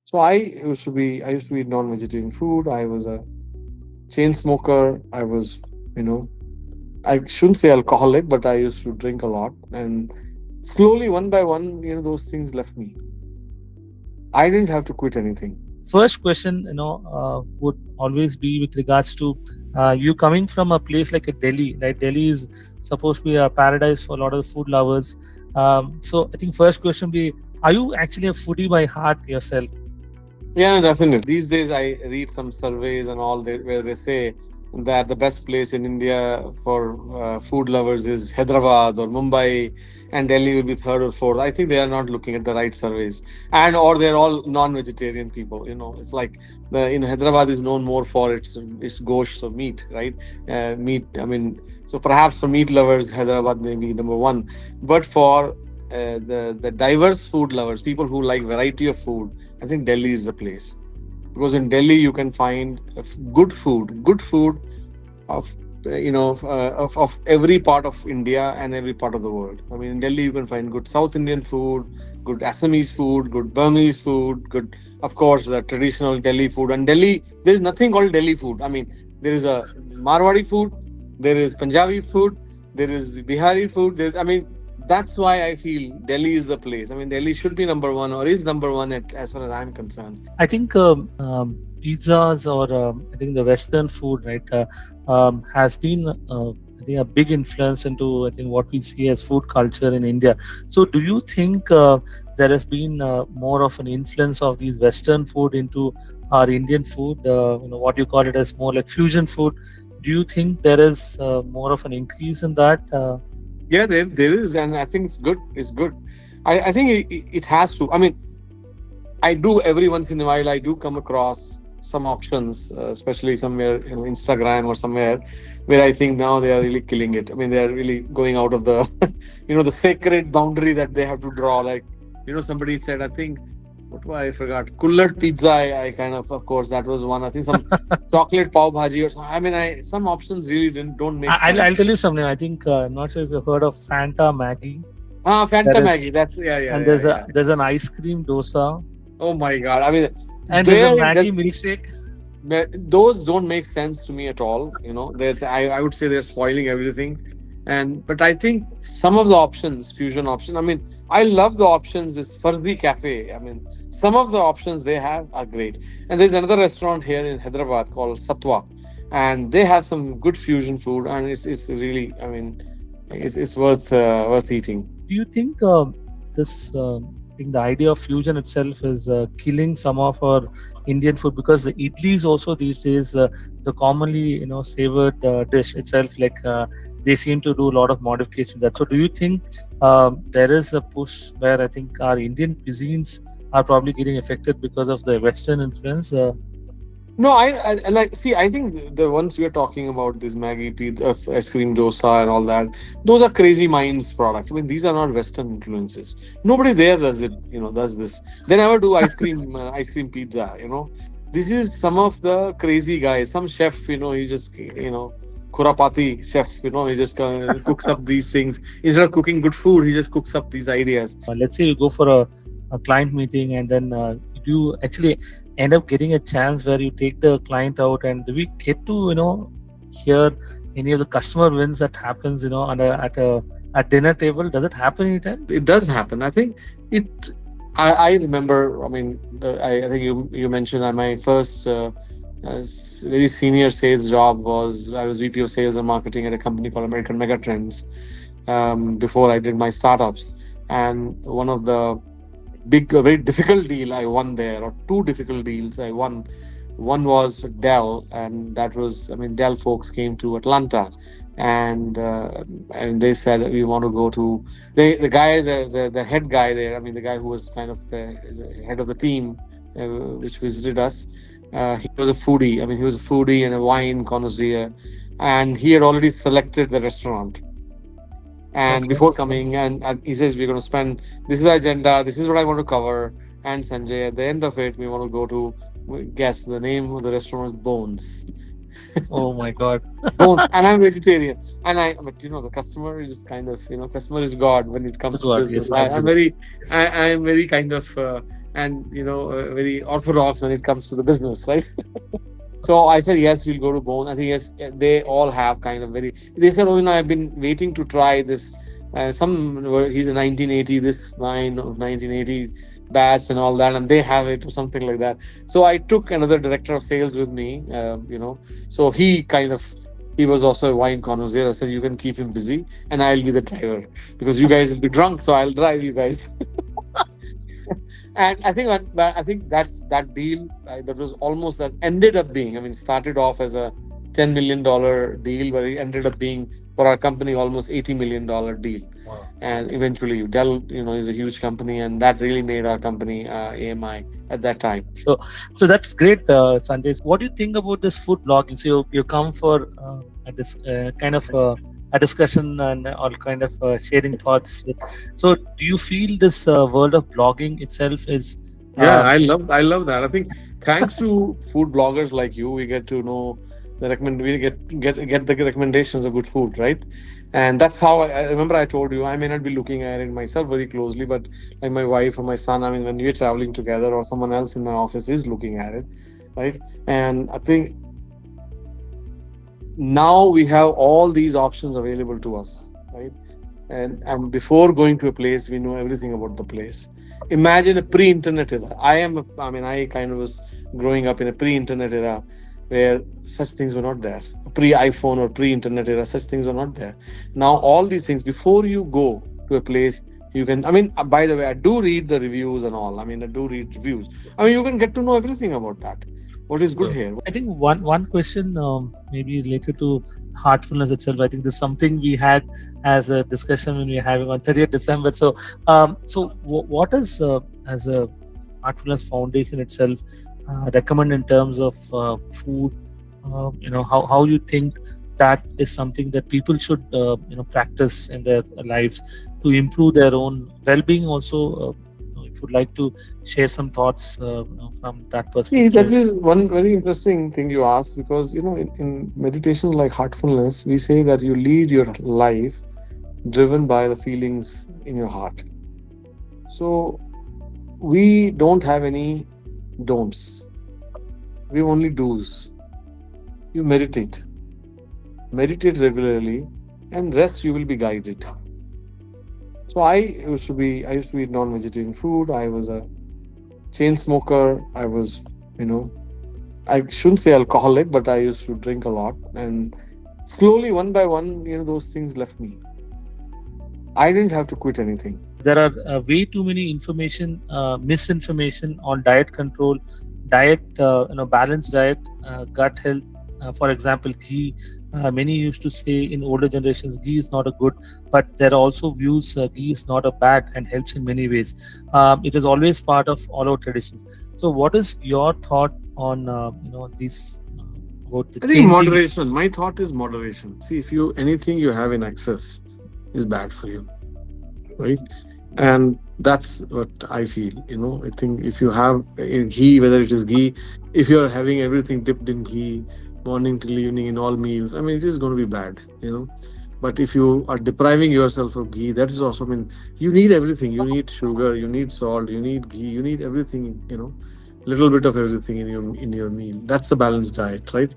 So I used to eat non-vegetarian food. I was a chain smoker. I was, you know, I shouldn't say alcoholic, but I used to drink a lot. And slowly, one by one, those things left me. I didn't have to quit anything. First question, would always be with regards to you coming from a place like a Delhi, right? Delhi is supposed to be a paradise for a lot of food lovers. So I think first question be, are you actually a foodie by heart yourself? Yeah, definitely. These days, I read some surveys and all that where they say that the best place in India for food lovers is Hyderabad or Mumbai, and Delhi will be third or fourth. I think they are not looking at the right surveys, and or they're all non-vegetarian people. It's like Hyderabad is known more for its gosht or meat, right? Meat. I mean, so perhaps for meat lovers, Hyderabad may be number one, but for the diverse food lovers, people who like variety of food, I think Delhi is the place, because in Delhi you can find good food of of every part of India and every part of the world. I mean, in Delhi you can find good South Indian food, good Assamese food, good Burmese food, good, of course, the traditional Delhi food. And Delhi, there is nothing called Delhi food. I mean, there is a Marwadi food, there is Punjabi food, there is Bihari food. I mean, that's why I feel Delhi is the place. I mean, Delhi should be number one or is number one as far as I'm concerned. I think pizzas or I think the Western food, right, has been I think a big influence into I think what we see as food culture in India. So, do you think there has been more of an influence of these Western food into our Indian food? What you call it as more like fusion food. Do you think there is more of an increase in that? Yeah, there is, and I think it's good. It's good. I think it has to. I mean, I do every once in a while. I do come across some options, especially somewhere Instagram or somewhere, where I think now they are really killing it. I mean, they are really going out of the, the sacred boundary that they have to draw. Like, somebody said, I think, what was I forgot? Kullat pizza. I kind of course, that was one. I think some chocolate pav bhaji or something. I mean, some options really don't make I'll tell sense. you something. I think I'm not sure if you've heard of Fanta Maggie. Ah, There Fanta is, Maggie. That's yeah, yeah, and yeah, yeah. there's an ice cream dosa, Oh my God. I mean, and there's a there Maggie does milkshake. those don't make sense to me at all. I would say they're spoiling everything. But I think some of the options, fusion option. I mean, I love the options. This Farzi Cafe. I mean, some of the options they have are great. And there's another restaurant here in Hyderabad called Satwa, and they have some good fusion food, and it's really. I mean, it's worth eating. Do you think this? I think the idea of fusion itself is killing some of our Indian food because the idli is also these days the commonly savored dish itself. Like they seem to do a lot of modifications. That so. Do you think there is a push where I think our Indian cuisines are probably getting affected because of the Western influence? No, I like see. I think the ones we are talking about, this Maggie pizza, ice cream dosa, and all that, those are crazy minds products. I mean, these are not Western influences. Nobody there does it. Does this? They never do ice cream pizza. This is some of the crazy guys. Some chef, he just Kurapati chef. He just cooks up these things instead of cooking good food. He just cooks up these ideas. Let's say you go for a client meeting and then you actually end up getting a chance where you take the client out and do we get to hear any of the customer wins that happens at dinner table? Does it happen anytime? It does happen. I think it. I remember. I mean, I think you mentioned that my first very senior sales job was I was VP of sales and marketing at a company called American Megatrends. Before I did my startups, and one of the a very difficult deal I won there, or two difficult deals I won. One was Dell, and that was, I mean, Dell folks came to Atlanta, and they said we want to go to the guy, the head guy there. I mean, the guy who was kind of the head of the team, which visited us. He was a foodie. I mean, he was a foodie and a wine connoisseur, and he had already selected the restaurant and Okay. before coming, and he says we're going to spend, this is the agenda, this is what I want to cover. And Sanjay, at the end of it, we want to go to, guess the name of the restaurant was Bones. Oh my god. Bones, and I'm vegetarian. But the customer is kind of, customer is God when it Is comes to what? business. Yes, I'm absolutely. very, Yes. I'm very kind of and very orthodox when it comes to the business, right? So I said, yes, we'll go to Bone. I think, yes, they all have kind of very. They said, oh, I've been waiting to try this. He's a 1980, this wine of 1980 batch and all that, and they have it or something like that. So I took another director of sales with me, so he was also a wine connoisseur. I said, you can keep him busy and I'll be the driver because you guys will be drunk, so I'll drive you guys. And I think that deal that was almost that ended up being. I mean, started off as a $10 million deal, but it ended up being for our company almost $80 million deal. Wow. And eventually, Dell, is a huge company, and that really made our company AMI at that time. So, so that's great, Sanjay. What do you think about this food blogging? So you come for kind of a discussion and all kind of sharing thoughts. So do you feel this world of blogging itself is Yeah, um, I love that. I think thanks to food bloggers like you, we get to know we get the recommendations of good food, right? And that's how I remember I told you I may not be looking at it myself very closely, but like my wife or my son, I mean, when we're traveling together or someone else in my office is looking at it, right? And I think now we have all these options available to us, right? And before going to a place, we know everything about the place. Imagine a pre-internet era. I kind of was growing up in a pre-internet era where such things were not there. Pre-iPhone or pre-internet era, such things were not there. Now all these things, before you go to a place, you can. I mean, by the way, I do read the reviews and all. I mean, I do read reviews. I mean, you can get to know everything about that. What is good Sure. here? I think one question maybe related to heartfulness itself. I think there's something we had as a discussion when we were having on 30th December. So what is as a heartfulness foundation itself recommend in terms of food? How you think that is something that people should practice in their lives to improve their own well-being. Also, if you'd like to share some thoughts from that See, that perspective. is one very interesting thing you asked because in meditations like heartfulness, we say that you lead your life driven by the feelings in your heart. So we don't have any don'ts. We only do's. You meditate regularly, and rest you will be guided. So I used to eat non-vegetarian food. I was a chain smoker. I was, you know, I shouldn't say alcoholic, but I used to drink a lot. And slowly, one by one, those things left me. I didn't have to quit anything. There are way too many misinformation on diet control, diet, balanced diet, gut health. For example, ghee. Many used to say in older generations, ghee is not a good, but there are also views ghee is not a bad and helps in many ways. It is always part of all our traditions. So, what is your thought on these about the I think changing? moderation. My thought is moderation. See, if you anything you have in excess is bad for you, right? And that's what I feel. I think if you have ghee, whether it is ghee, if you're having everything dipped in ghee, morning till evening in all meals, I mean, it is going to be bad. But if you are depriving yourself of ghee, that is also, I mean, you need everything. You need sugar, you need salt, you need ghee, you need everything. Little bit of everything in your meal. That's a balanced diet, right?